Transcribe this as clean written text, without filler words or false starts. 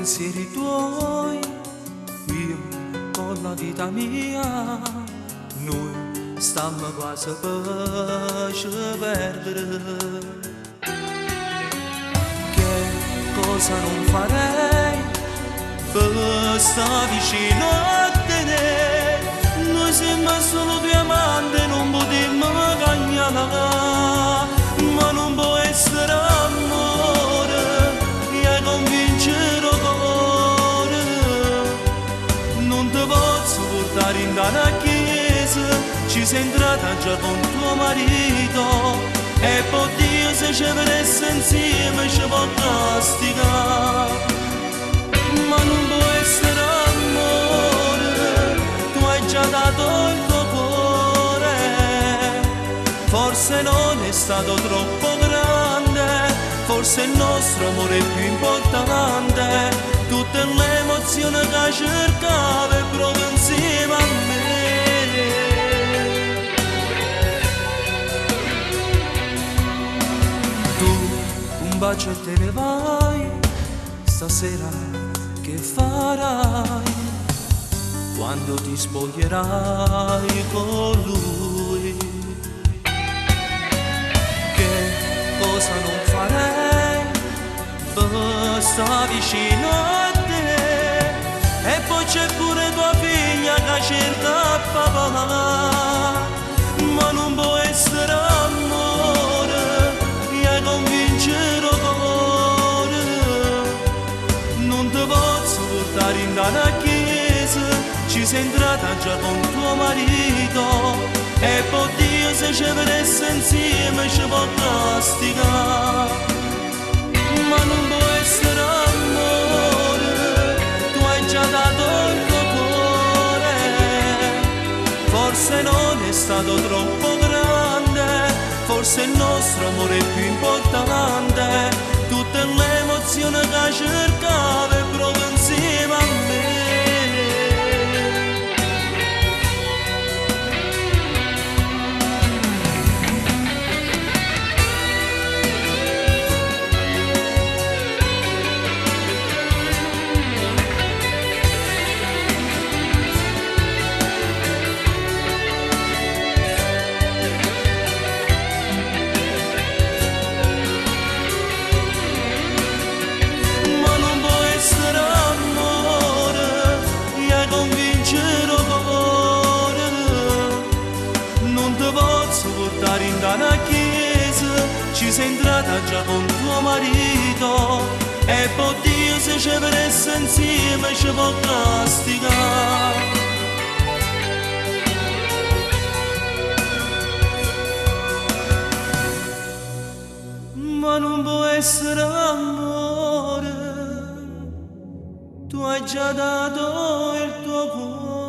pensieri tuoi, io con la vita mia, noi stiamo quasi per perdere. Che cosa non farei per stare vicino a te? Noi siamo solo due amanti, non potremmo cagnare, ma non può essere amore, e convincere cuore. Non ti posso portare in una chiesa, ci sei entrata già con tuo marito, e poi Dio se ci vedesse insieme ci può castigare. Ma non può essere amore, tu hai già dato il tuo cuore, forse non è stato troppo grande, forse il nostro amore è più importante, tutte le emozioni che cercavo e proprio insieme a me. Un bacio e te ne vai, stasera che farai? Quando ti spoglierai con lui? Che cosa non farei per stare vicino a te? E poi c'è pure tua figlia che cerca papà, ma non può essere amore, e convincere cuore. Non ti posso portare in una chiesa, ci sei entrata già con tuo marito, e poi Dio se ci vedesse insieme ci può castigare. Ma non può essere amore, tu hai già dato il tuo cuore, forse non è stato troppo grande, forse il nostro amore è più importante, tutte le emozioni che cercavo e proprio insieme a me. In una chiesa, ci sei entrata già con tuo marito, e poi Dio se ci vedesse insieme ci può castigare. Ma non può essere amore, tu hai già dato il tuo cuore.